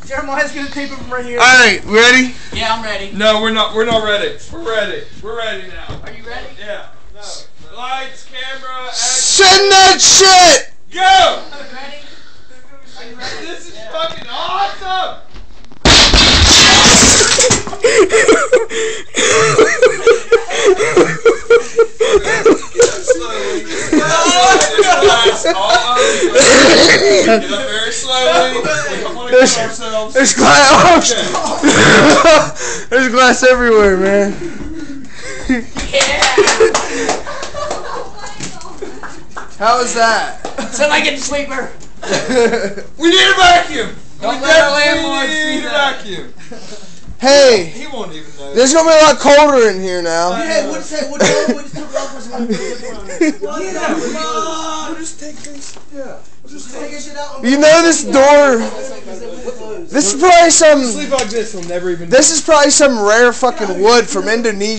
Jeremiah's gonna tape it from right here. Alright, ready? Yeah, I'm ready. No, we're not ready. We're ready. We're ready now. Are you ready? Yeah. No. Lights, camera, action. Send that shit! Go! Are you ready? Are you ready? This is fucking awesome! Get up very slowly. We don't want to kill ourselves. There's glass. There's glass everywhere, man. Yeah! How was that? Somebody get the sweeper. We need a vacuum. Don't We let our definitely landlord need see a that. vacuum. Hey, He won't even know. there's gonna be a lot colder in here now. Hey, what just took it off was one. We'll just take this. Yeah. We'll just take it. You know this door. This is probably some. Sleep like this. We'll never even. This is probably some rare fucking wood from Indonesia.